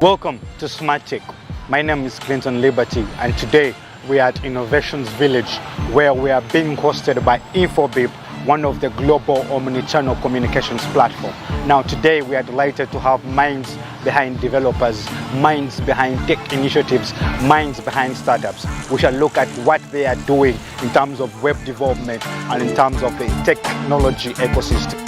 Welcome to Smart Tech. My name is Clinton Liberty, and today we are at Innovations Village, where we are being hosted by InfoBip, one of the global omnichannel communications platform. Now today we are delighted to have minds behind developers, minds behind tech initiatives, minds behind startups. We shall look at what they are doing in terms of web development and in terms of the technology ecosystem.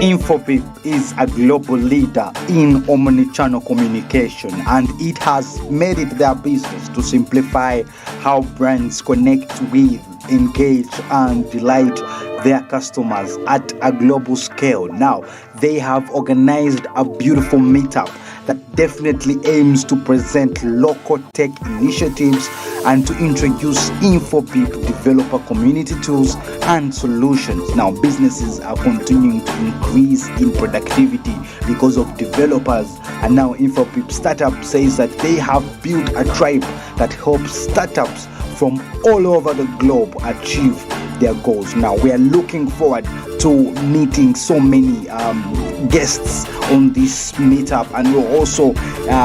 InfoBip is a global leader in omnichannel communication, and it has made it their business to simplify how brands connect with, engage, and delight their customers at a global scale. Now, they have organized a beautiful meetup that definitely aims to present local tech initiatives and to introduce InfoBip developer community tools and solutions. Now, businesses are continuing to increase in productivity because of developers, and now InfoBip Startup says that they have built a tribe that helps startups from all over the globe achieve their goals. Now, we are looking forward to meeting so many guests on this meetup, and we're also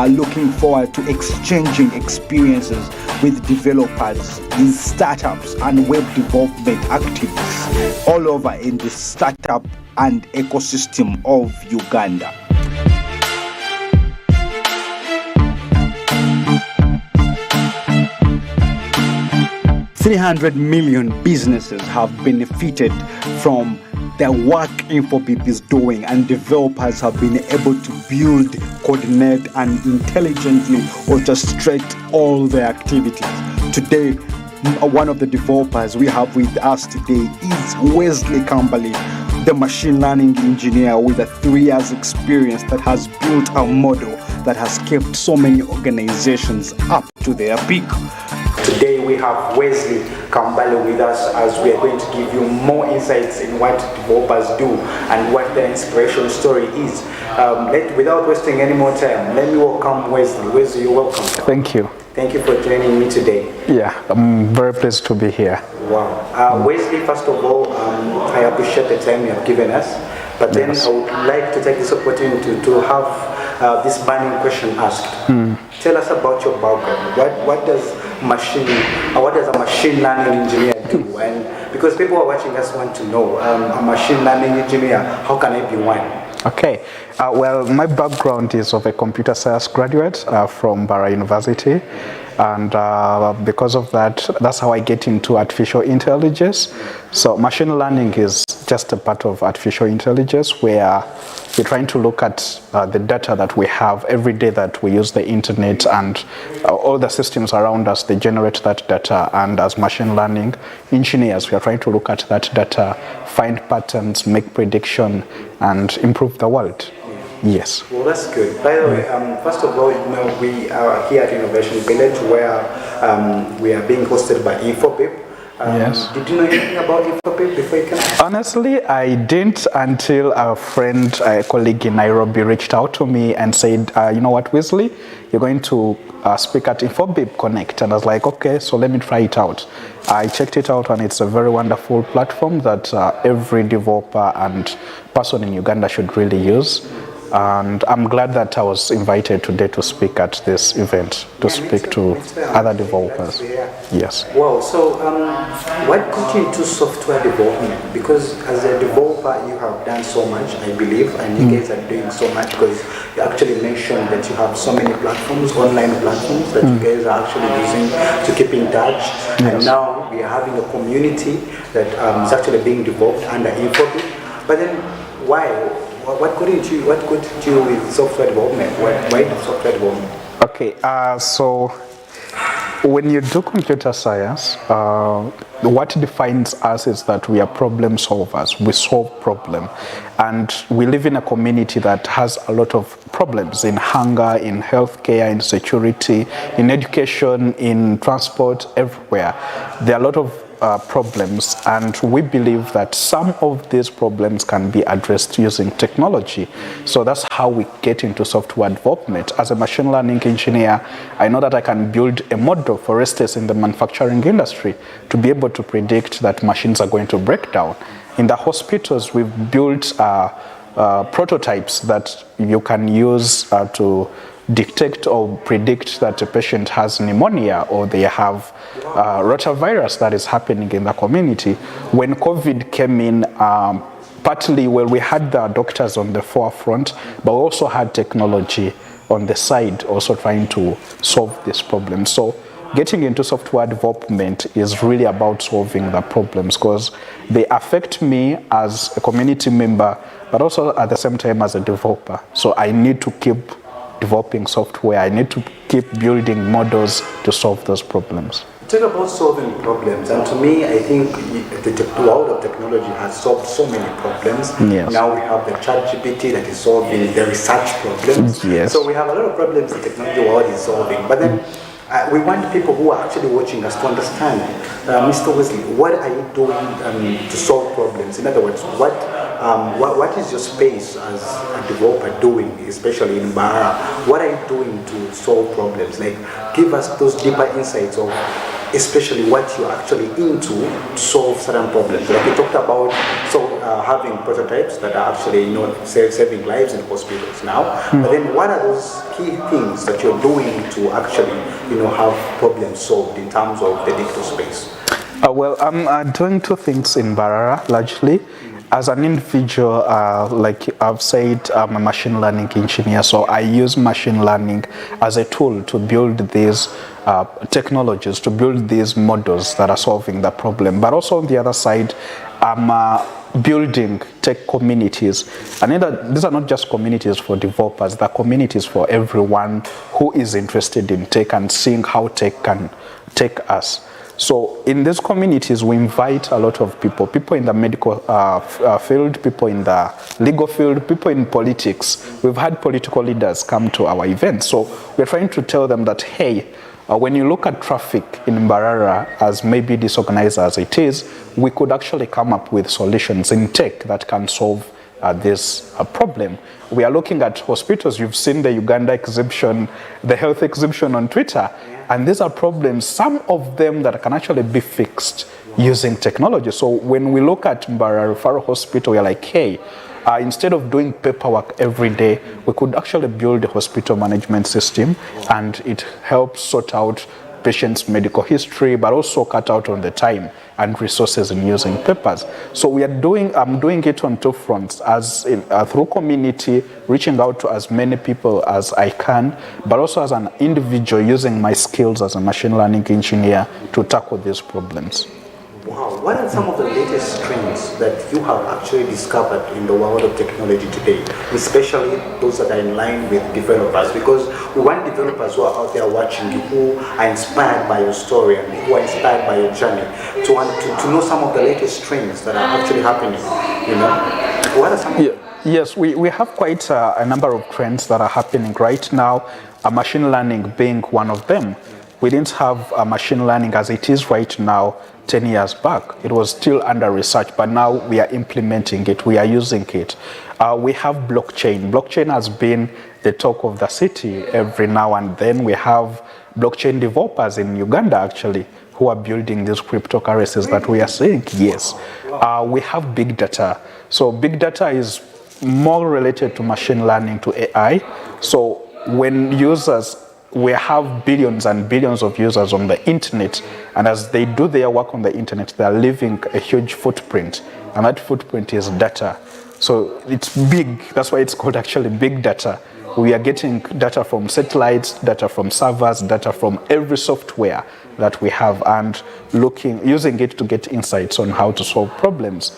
looking forward to exchanging experiences with developers, these startups and web development activists all over in the startup and ecosystem of Uganda. $300 million businesses have benefited from the work InfoBip is doing, and developers have been able to build, coordinate, and intelligently orchestrate all their activities. Today, one of the developers we have with us today is Wesley Kamberly, the machine learning engineer with a 3 years experience that has built a model that has kept so many organizations up to their peak. Today we have Wesley Kamberly with us, as we are going to give you more insights in what developers do and what their inspiration story is. Without wasting any more time, let me welcome Wesley. Wesley, you're welcome. Thank you. Thank you for joining me today. Yeah, I'm very pleased to be here. Wow. Wesley, first of all, I appreciate the time you have given us. But then I would like to take this opportunity to have this burning question asked. Tell us about your background. What does a machine learning engineer do? And because people are watching us want to know, a machine learning engineer, how can I be one? Okay. Well, my background is of a computer science graduate from Bara University. And because of that, that's how I get into artificial intelligence. So machine learning is just a part of artificial intelligence, where we're trying to look at the data that we have every day, that we use the internet, and all the systems around us, they generate that data. And as machine learning engineers, we are trying to look at that data, find patterns, make prediction, and improve the world. Yes. Well, that's good. By the way, first of all, we are here at Innovation Village, where we are being hosted by InfoBip. Yes. Did you know anything about InfoBip before you came? Honestly, I didn't, until a friend, a colleague in Nairobi reached out to me and said, you know what, Wesley, you're going to speak at InfoBip Connect. And I was like, okay, so let me try it out. I checked it out, and it's a very wonderful platform that every developer and person in Uganda should really use. And I'm glad that I was invited today to speak at this event, to speak to other developers. Yes. Wow, so what got you into software development? Because as a developer, you have done so much, I believe, and you guys are doing so much, because you actually mentioned that you have so many platforms, online platforms, that you guys are actually using to keep in touch. Yes. And now we are having a community that is actually being developed under InfoBip. But then why? What got you with software development? Why do software development? Okay, so when you do computer science, what defines us is that we are problem solvers. We solve problems. And we live in a community that has a lot of problems in hunger, in healthcare, in security, in education, in transport, everywhere. There are a lot of problems, and we believe that some of these problems can be addressed using technology. So that's how we get into software development. As a machine learning engineer, I know that I can build a model, for instance, in the manufacturing industry, to be able to predict that machines are going to break down. In the hospitals, we've built prototypes that you can use to detect or predict that a patient has pneumonia or they have rotavirus that is happening in the community. When COVID came in, partly we had the doctors on the forefront, but we also had technology on the side also trying to solve this problem. So getting into software development is really about solving the problems because they affect me as a community member, but also at the same time as a developer. So I need to keep developing software. I need to keep building models to solve those problems. Talk about solving problems, and to me, I think the world of technology has solved so many problems. Yes. Now we have the ChatGPT that is solving the research problems. Yes. So we have a lot of problems the technology world is solving. But then we want people who are actually watching us to understand, Mr. Wesley, what are you doing to solve problems? In other words, what is your space as a developer doing, especially in Bara? What are you doing to solve problems? Like, give us those deeper insights of especially what you're actually into to solve certain problems. Like you talked about, having prototypes that are actually, saving lives in hospitals now. But then, what are those key things that you're doing to actually, have problems solved in terms of the digital space? Well, I'm doing two things in Barara largely. As an individual, like I've said, I'm a machine learning engineer, so I use machine learning as a tool to build these technologies, to build these models that are solving the problem. But also on the other side, I'm building tech communities. And these are not just communities for developers, they're communities for everyone who is interested in tech and seeing how tech can take us. So in these communities, we invite a lot of people in the medical field, people in the legal field, people in politics. We've had political leaders come to our events. So we're trying to tell them that, hey, when you look at traffic in Mbarara, as maybe disorganized as it is, we could actually come up with solutions in tech that can solve this problem. We are looking at hospitals. You've seen the Uganda exhibition, the health exhibition on Twitter. And these are problems, some of them that can actually be fixed using technology. So when we look at Mbarara Referral Hospital, we're like, hey, instead of doing paperwork every day, we could actually build a hospital management system, and it helps sort out patient's medical history, but also cut out on the time and resources in using papers. So I'm doing it on two fronts, through community, reaching out to as many people as I can, but also as an individual using my skills as a machine learning engineer to tackle these problems. Wow, what are some of the latest trends that you have actually discovered in the world of technology today, especially those that are in line with developers? Because we want developers who are out there watching you, who are inspired by your story and who are inspired by your journey, to want to know some of the latest trends that are actually happening. What are some of them? Yes, we have quite a number of trends that are happening right now, machine learning being one of them. We didn't have machine learning as it is right now 10 years back. It was still under research, but now we are implementing it, we are using it. We have blockchain. Blockchain has been the talk of the city every now and then. We have blockchain developers in Uganda actually who are building these cryptocurrencies that we are seeing. Yes. We have big data. So big data is more related to machine learning, to AI. So when we have billions and billions of users on the internet, and as they do their work on the internet, they are leaving a huge footprint, and that footprint is data. So it's big, that's why it's called actually big data. We are getting data from satellites, data from servers, data from every software that we have, and using it to get insights on how to solve problems.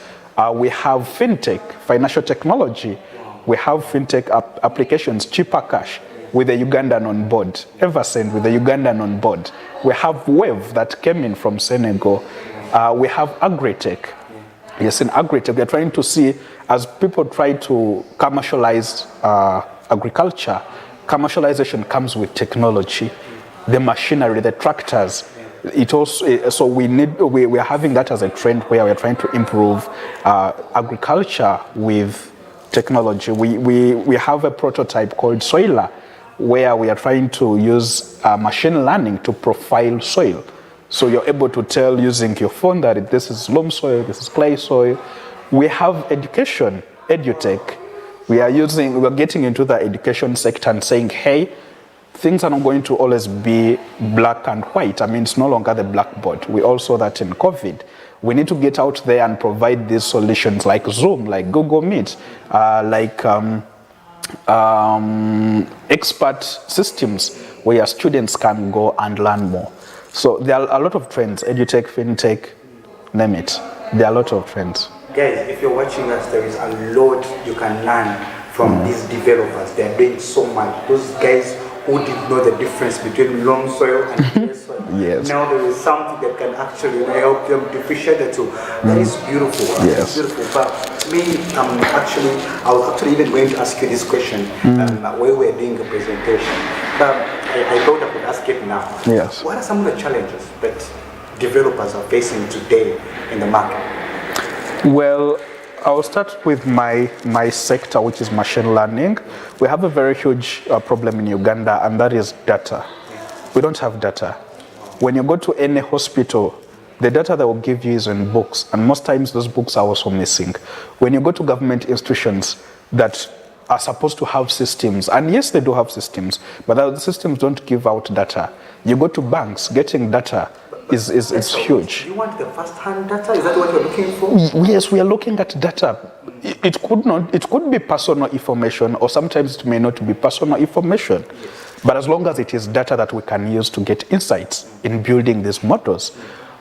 We have fintech, financial technology. We have fintech applications, cheaper cash, with the Ugandan on board, Eversend with the Ugandan on board. We have Wave that came in from Senegal. We have agri-tech. Yes, in agri-tech, we are trying to see, as people try to commercialize agriculture, commercialization comes with technology, the machinery, the tractors. it also, so we are having that as a trend where we're trying to improve agriculture with technology. We have a prototype called Soiler, where we are trying to use machine learning to profile soil. So you're able to tell using your phone that this is loam soil, this is clay soil. We have education, edutech. We're getting into the education sector and saying, hey, things are not going to always be black and white. I mean, it's no longer the blackboard. We all saw that in COVID. We need to get out there and provide these solutions like Zoom, like Google Meet, like expert systems where students can go and learn more. So there are a lot of trends, edutech, fintech, name it. There are a lot of trends. Guys, if you're watching us, there is a lot you can learn from these developers. They're doing so much. Those guys who didn't know the difference between loam soil and clay soil. Yes. Now there is something that can actually help them differentiate the two. That is beautiful. Yes. It's beautiful. But me, I was actually even going to ask you this question while we were doing the presentation. But I thought I could ask it now. Yes. What are some of the challenges that developers are facing today in the market? Well, I'll start with my sector, which is machine learning. We have a very huge problem in Uganda, and that is data. We don't have data. When you go to any hospital, the data they will give you is in books, and most times those books are also missing. When you go to government institutions that are supposed to have systems, and yes, they do have systems, but the systems don't give out data. You go to banks, getting data is huge. Do you want the first-hand data? Is that what you're looking for? Yes, we are looking at data. It could be personal information, or sometimes it may not be personal information. But as long as it is data that we can use to get insights in building these models.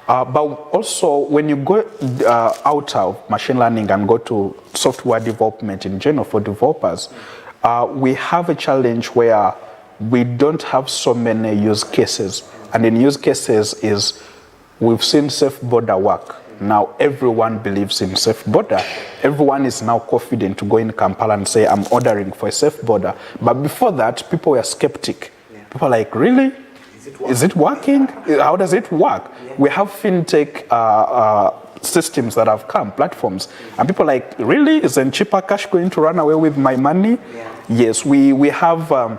But also, when you go out of machine learning and go to software development in general for developers, we have a challenge where we don't have so many use cases. And in use cases is, we've seen safe border work. Now everyone believes in safe border. Everyone is now confident to go in Kampala and say, I'm ordering for a safe border. But before that, people were skeptic. People are like, really? Is it working? How does it work? We have fintech systems that have come, platforms. And people are like, really? Isn't cheaper cash going to run away with my money? Yes, we have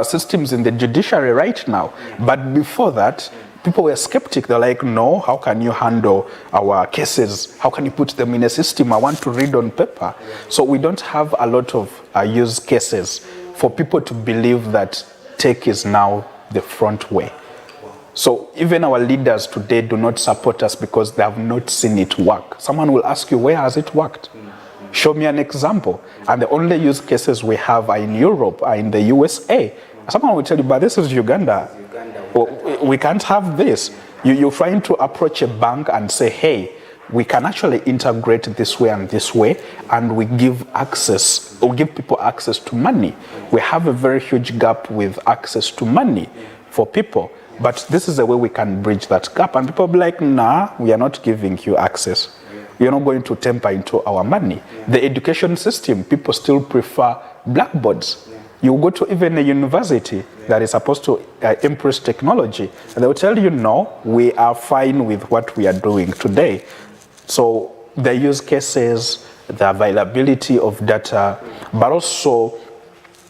systems in the judiciary right now. But before that, people were skeptic. They're like, no, how can you handle our cases? How can you put them in a system? I want to read on paper. So we don't have a lot of use cases for people to believe that tech is now the front way. So even our leaders today do not support us because they have not seen it work. Someone will ask you, where has it worked? Show me an example. And the only use cases we have are in Europe, are in the USA. Someone will tell you, but this is Uganda. We can't have this. You're trying to approach a bank and say, hey, we can actually integrate this way and this way, and we give access, or give people access to money. We have a very huge gap with access to money for people. But this is the way we can bridge that gap. And people will be like, nah, we are not giving you access. You're not going to tamper into our money. The education system, people still prefer blackboards. You go to even a university that is supposed to embrace technology, and they will tell you, no, we are fine with what we are doing today. So the use cases, the availability of data, but also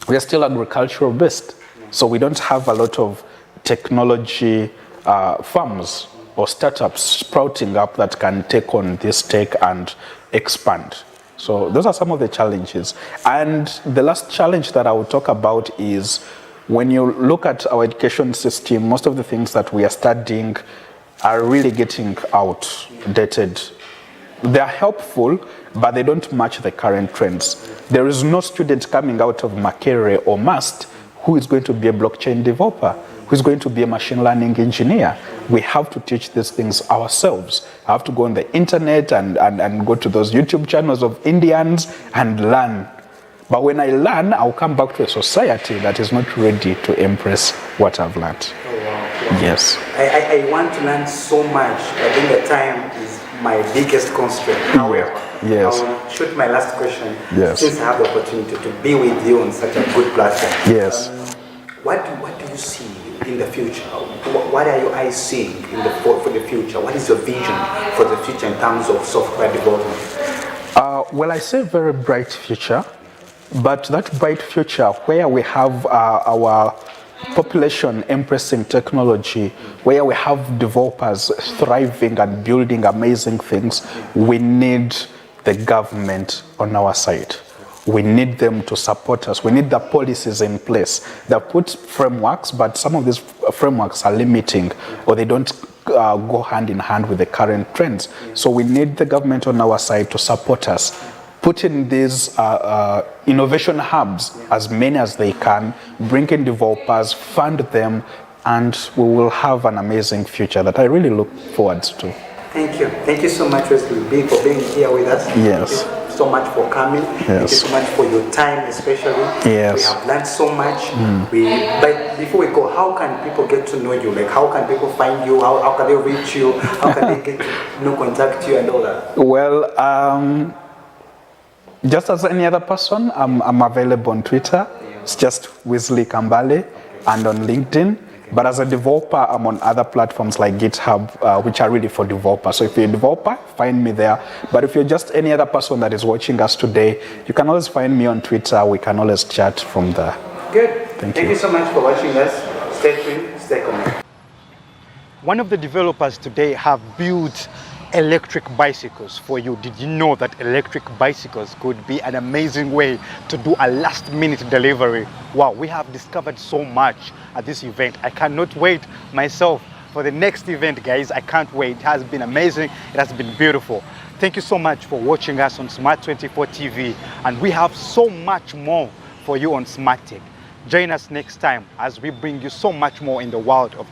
we are still agricultural based. So we don't have a lot of technology firms or startups sprouting up that can take on this tech and expand. So those are some of the challenges. And the last challenge that I will talk about is when you look at our education system, most of the things that we are studying are really getting outdated. They are helpful, but they don't match the current trends. There is no student coming out of Makerere or MUST who is going to be a blockchain developer, who is going to be a machine learning engineer. We have to teach these things ourselves. I have to go on the internet and go to those YouTube channels of Indians and learn. But when I learn, I'll come back to a society that is not ready to embrace what I've learned. Oh, wow. Yes. I want to learn so much. I think the time is my biggest constraint. However, yes. I'll shoot my last question. Yes. Since I have the opportunity to be with you on such a good platform. Yes. What do you see in the future? what are your eyes seeing for the future? What is your vision for the future in terms of software development? Well, I say very bright future, but that bright future where we have our population embracing technology, where we have developers thriving and building amazing things, we need the government on our side. We need them to support us. We need the policies in place. They put frameworks, but some of these frameworks are limiting, or they don't go hand in hand with the current trends. So we need the government on our side to support us, put in these innovation hubs, as many as they can, bring in developers, fund them, and we will have an amazing future that I really look forward to. Thank you. Thank you so much, Wesley, for being here with us. Yes. Thank you so much for coming. Yes. Thank you so much for your time, especially. Yes. We have learned so much. But before we go, how can people get to know you? Like, how can people find you? How can they reach you? How can they get to contact you and all that? Well, just as any other person, I'm available on Twitter. It's just Wesley Kambale, and on LinkedIn. But as a developer, I'm on other platforms like GitHub, which are really for developers. So if you're a developer, find me there. But if you're just any other person that is watching us today, you can always find me on Twitter. We can always chat from there. Good. Thank you so much for watching us. Stay tuned, stay connected. One of the developers today have built electric bicycles for you. Did you know that electric bicycles could be an amazing way to do a last-minute delivery? Wow, we have discovered so much at this event. I cannot wait myself for the next event, guys. I can't wait. It has been amazing. It has been beautiful. Thank you so much for watching us on Smart24 TV, and we have so much more for you on Smart Tech. Join us next time as we bring you so much more in the world of